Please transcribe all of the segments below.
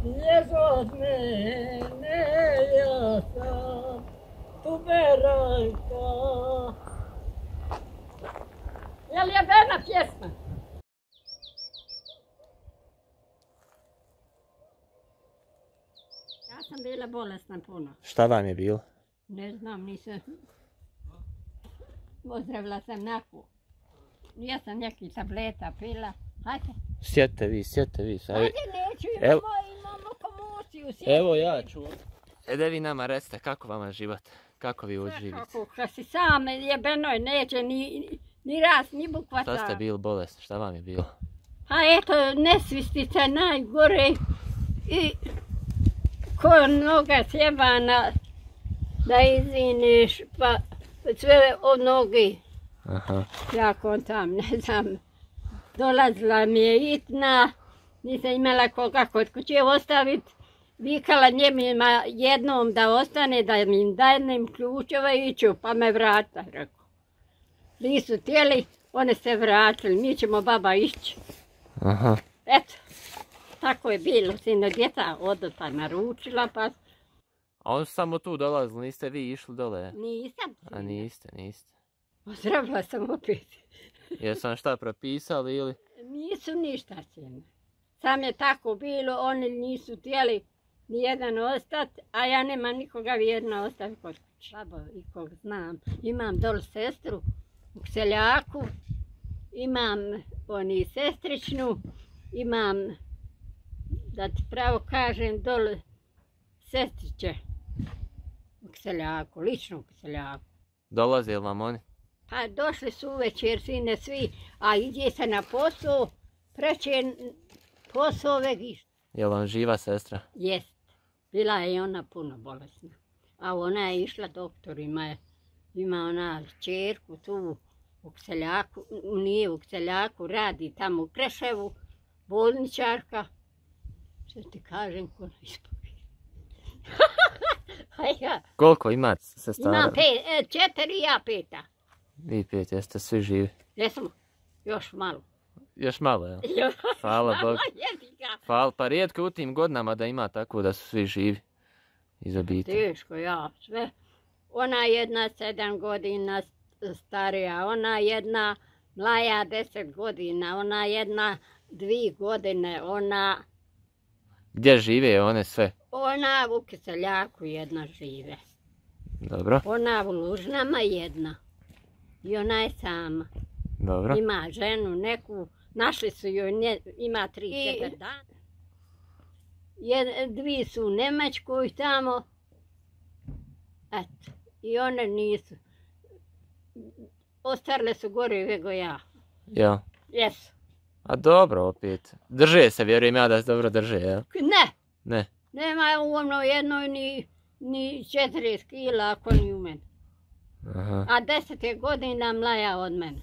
Bjež od mene, ja sam tuberajka. Je li jebena pjesma? Ja sam bila bolesna puno. Šta vam je bilo? Ne znam, nisam. Ozdravila sam naku. Ja sam neki tableta pila. Hajde. Sjedite vi. Hajde, neću, imamo komociju. Evo ja ću. Da vi nama recite, kako vama život? Kako vi uživite? Kako, kad si sam jebenoj, neće ni raz, ni bukvata. Šta ste bili bolesni? Šta vam je bilo? A eto, nesvistica najgore. I ko noga sjebana da izviniš, pa sve od nogi. Aha. Ja kontam, ne znam, dolazila mi je itna, nisam imala koga kod kuće ostaviti. Vikala njemima jednom da ostane, da mi dajem ključeva i iću, pa me vrata, rekao. Nisu htjeli, one se vratili, mi ćemo baba ići. Aha. Eto, tako je bilo, sino djeca odu pa naručila, pa... A on samo tu dolazili, niste vi išli dole? Nisam. A niste. Ozdravila sam opet. Jesam šta propisali ili? Nisu ništa sine. Sam je tako bilo, oni nisu htjeli nijedan ostati, a ja nema nikoga vjerna ostati kod kuće. Slabo ikog znam. Imam dol sestru u seljaku, imam sestričnu, imam, da ti pravo kažem, dol sestriće u seljaku, lično u seljaku. Dolaze li vam oni? Pa došli su uvečer sine svi, a ide se na posao, preće posao vegiš. Je li vam živa sestra? Jest. Bila je i ona puno bolesna. A ona je išla doktorima. Ima ona čerku tu u seljaku, nije u seljaku, radi tamo u Kreševu, bolničarka. Što ti kažem, ko ne ispovije. Koliko imate sestara? Imam 4 i ja 5. Vi 5, jeste svi živi? Jesmo, još malo. Još malo, jel? Hvala Bogu. Hvala, pa rijetko u tim godinama da ima tako da su svi živi iz obitelji. Teško, ja, sve. Ona jedna 7 godina starija, ona jedna mlaja 10 godina, ona jedna 2 godine, ona... Gdje žive one sve? Ona u Kiseljaku jedna žive. Dobro. Ona u Lužnama jedna. I ona je sama. Dobro. Ima ženu neku, našli su joj, ima 3-4 dana. 2 su u Njemačkoj tamo. Eto, i one nisu. Ostarile su gore nego ja. Jel? Jesu. A dobro opet. Drže se, vjerujem ja da se dobro drže, jel? Ne. Nema u ono jednoj ni 40 kila ako ni u meni. Aha. A 10 godina mlaja od mene.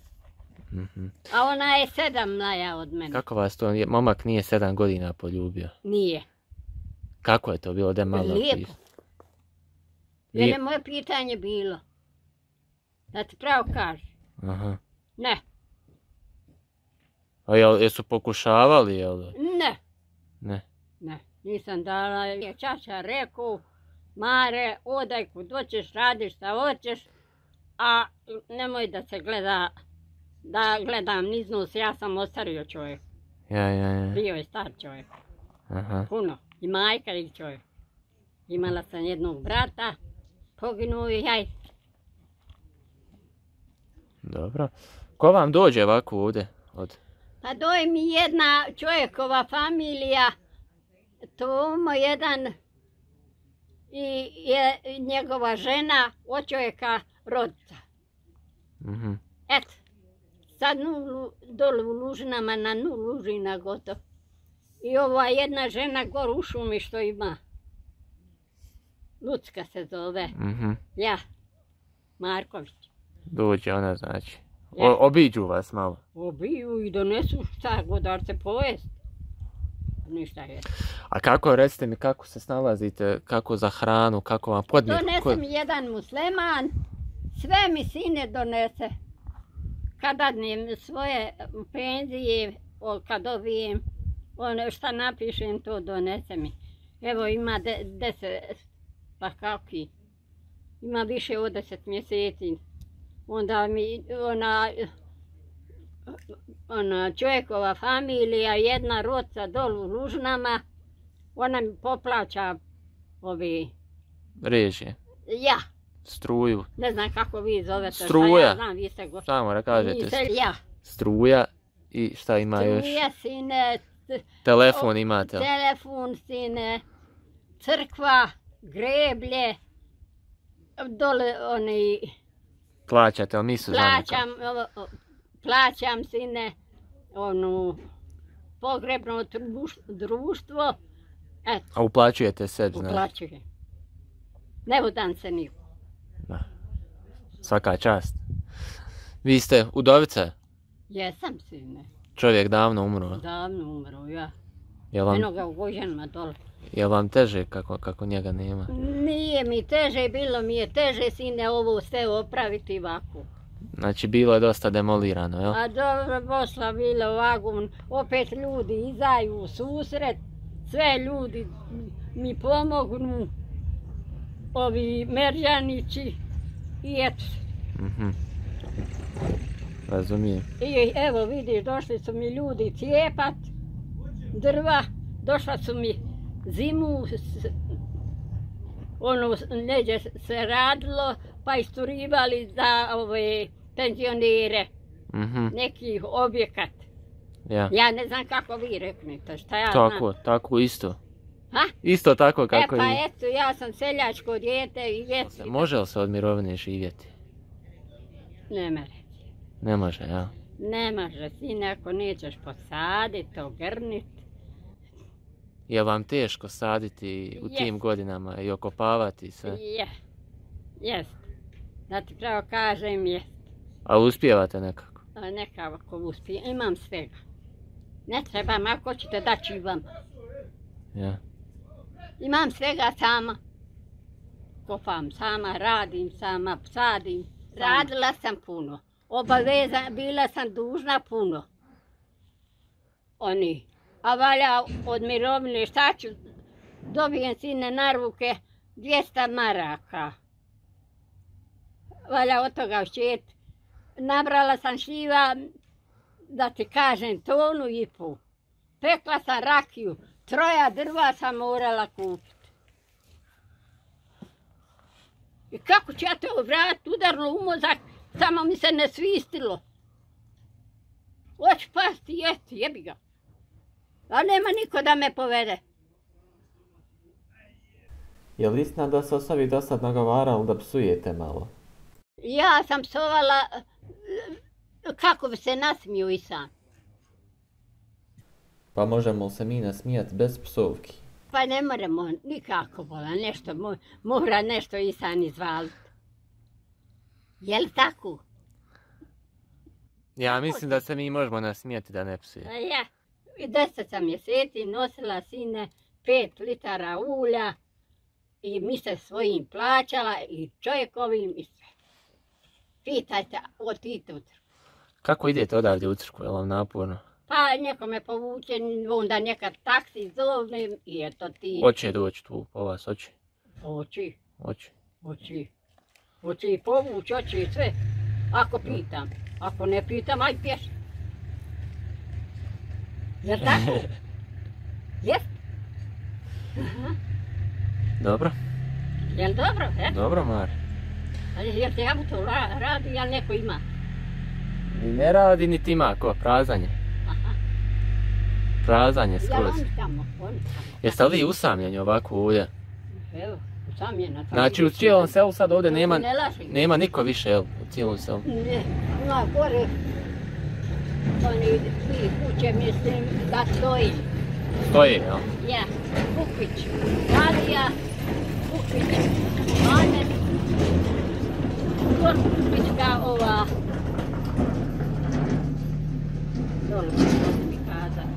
A ona je 7 mlaja od mene. Kako vas to, momak nije 7 godina poljubio? Nije. Kako je to bilo, da malo lijepo. Jer je moje pitanje bilo. Da ti pravo kažem. Aha. Ne. A jesu pokušavali, jel? Ne. Nisam dala. Je čača rekao, Mare, odaj kud hoćeš, radiš šta hoćeš, a nemoj da se gleda, da gledam niznos, ja sam ostario čovjek. Ja. Bio je star čovjek. Aha. Puno. I majka i čovjek. Imala sam jednog brata, poginuo je jaj. Dobro. Ko vam dođe ovako ovdje? Pa doje mi jedna čovjekova familija, Tomo jedan i njegova žena od čovjeka rodca. Eto, sad dole u Lužinama na 0 lužina gotovo. I ova jedna žena gor u šumi što ima. Lucka se zove. Ja, Marković. Dođe ona znači. Obiđu vas malo. Obiju i donesu šta godar se pojest. Ništa je. A kako, recite mi, kako se snalazite, kako za hranu, kako vam podmir? Donese mi jedan musliman, sve mi sine donese. Kad dadnem svoje penzije, kad dobijem, ono šta napišem, to donese mi. Evo ima 10, pa kakvi, ima više od 10 mjeseci. Onda mi ona čovjekova familija, jedna roca dolu u Lužnama, ona mi poplaća ovi... Režije. Ja. Struju. Ne znam kako vi zovete. Struja. Ja znam, vi ste Samo da kažete. Ja. Struja i šta ima još? Struja, sine. Telefon imate. Telefon, sine. Crkva, greblje. Dole oni... Plaćate, ali nisu Plaćam, sine, pogrebno društvo. Eto. A uplaćujete sebi, znači? Uplaćujem. Ne udam se niko. Da. Svaka čast. Vi ste udovica? Jesam, sine. Čovjek davno umro? Davno umro, ja. Jel vam... Eno ga u Gođanima dole. Jel vam teže kako njega nema? Nije mi teže, bilo mi je teže, sine, ovo sve opraviti ovako. Znači bilo je dosta demolirano, jel? A dobro, posla bilo ovako, opet ljudi izdaju u susret, sve ljudi mi pomognu, ovi Merjanići i eto. Razumijem. I evo vidiš, došli su mi ljudi cijepat drva, došla su mi zimu, neđe se radilo, pa isturivali za ove penzionere, neki objekat. Ja ne znam kako vi reknete, šta ja znam. Tako isto. Ha? Isto tako kako i... Pa eto, ja sam seljačko dijete i Može li se od mirovine živjeti? Ne može. Ne može, ja? Ne može, sine, ako nećeš posaditi, ogrniti. Je vam teško saditi u tim godinama i okopavati sve? Jest. Da ti pravo kažem, jest. Ali uspijevate nekako? Nekako uspijem, imam svega. Ne trebam, ako ćete daći vam. Ja. Imam svega sama. Kopam sama, radim sama, sadim. Radila sam puno. Bila sam dužna puno. A valja od mirovine, šta ću? Dobijem sine na ruke 200 maraka. Valja od toga šćet. Nabrala sam šljiva, da ti kažem, 1,5 tonu. Pekla sam rakiju, 3 drva sam morala kupiti. I kako će ja to vratiti, udarilo u mozak, samo mi se ne svistilo. Hoću pasti, jesti, jebi ga. A nema niko da me povede. Je li istina da se osovi dosad nagovarali da psujete malo? Ja sam psovala kako bi se nasmiju i sam. Pa možemo li se mi nasmijati bez psovki? Pa ne moramo nikako, mora nešto i sam izvaliti. Je li tako? Ja mislim da se mi možemo nasmijati da ne psuje. Ja. 10 mjeseci nosila sine 5 litara ulja i mi se svojim plaćala i čovjekovim i sve. Pitajte, otite u crkvu. Kako idete odavdje u crkvu, je li vam naporno? Pa neko me povuče, onda nekad taksi zovnem i eto ti. Hoće doći tu po vas, hoće? Hoće. Hoće. Hoće i povući, hoće i sve. Ako pitam. Ako ne pitam, aj pješam. Jer tako? Jes? Dobro. Jel dobro, he? Dobro, Mare. Jer te auto radi, jel neko ima? Ni ne radi, niti ima ko, prazan je. Prazan je skroz. Jel oni tamo? Jeste li vi usamljeni ovako ovdje? Evo, usamljena. Znači u cijelom selu sad ovdje nema niko više, jel? U cijelom selu? Ne, ima gore. Oni dvije kuće, mislim, da stoji. Stoji, jel? Ja, Vukić, Galija, Vukić, Manet, Vukićka ova, dole, mi kazati.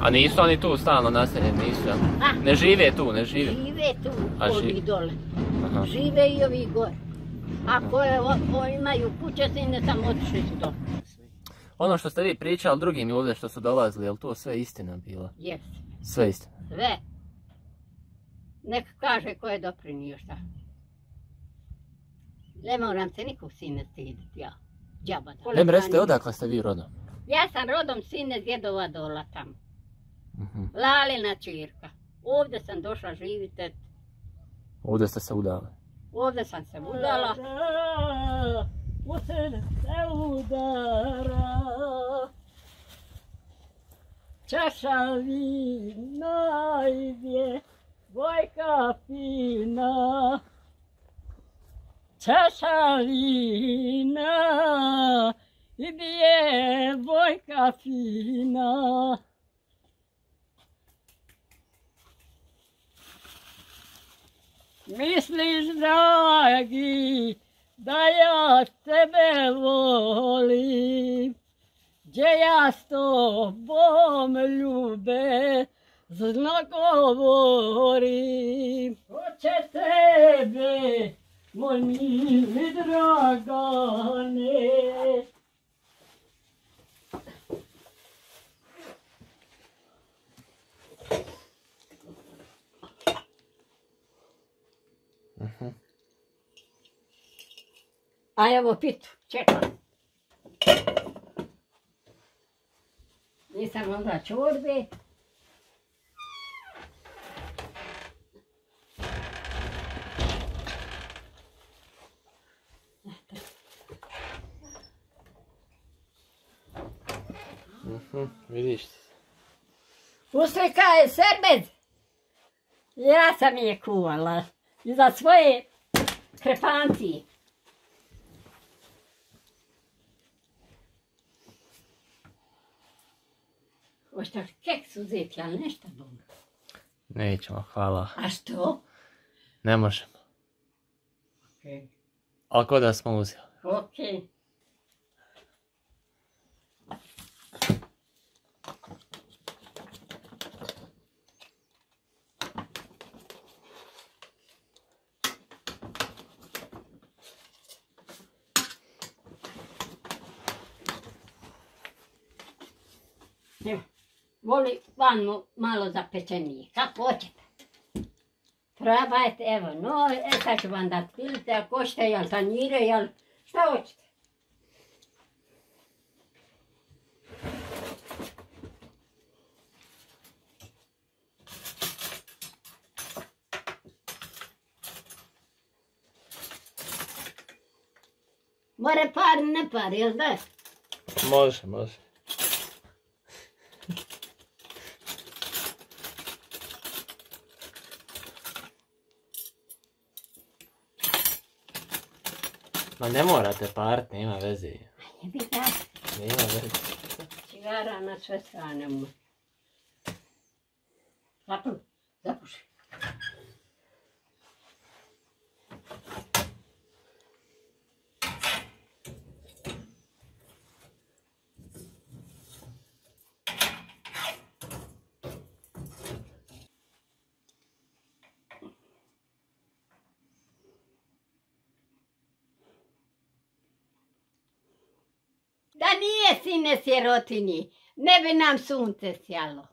A nisu oni tu stalno naseljeni, nisu, jel? Ne žive tu, ne žive? Žive tu, ovi dole. Žive i ovi gore. Ako imaju kuće, sine sam otišli su dole. Ono što ste vi pričali drugim ovdje što su dolazili, je li to sve istina bila? Jes. Sve istina? Sve. Neka kaže ko je doprinio šta. Ne moram se nikog sine stiditi, ja. Džaba da. Ne mi recite, odakle ste vi rodom? Ja sam rodom sine djedova dola tamo. Lalina čirka. Ovdje sam došla živite. Ovdje ste se udali? Ovdje sam se udala. Usred se udara. Čaša vina i djevojka fina. Čaša vina i djevojka fina. Misliš, dragi, da ja tebe volim, gdje ja s tobom ljube zno govorim. Hoće tebe, moj mili Dragane. A evo pitu, čekam. Nisam onda čorbe. Vidiš. Uslika je Srbed. Ja sam je kuvala. Iza svoje krepancije. Hoćete keks uzeti, ali nešto dobro. Nećemo, hvala. A što? Ne možemo. Okej. Ali ko da smo uzeli? Okej. Voli van malo zapečenije, kako hoćete. Probajte, evo, no, sad ću vam dati pilite, ako hoćete, jel tanjire, jel, šta hoćete. More par, ne par, jel da? Može, može. Ma ne morate parit, nema veze. Ne bi da. Nema veze. Cigara na sve strane mu. Zapuši. Da nije, sine sirotinji, ne bi nam sunce sjalo.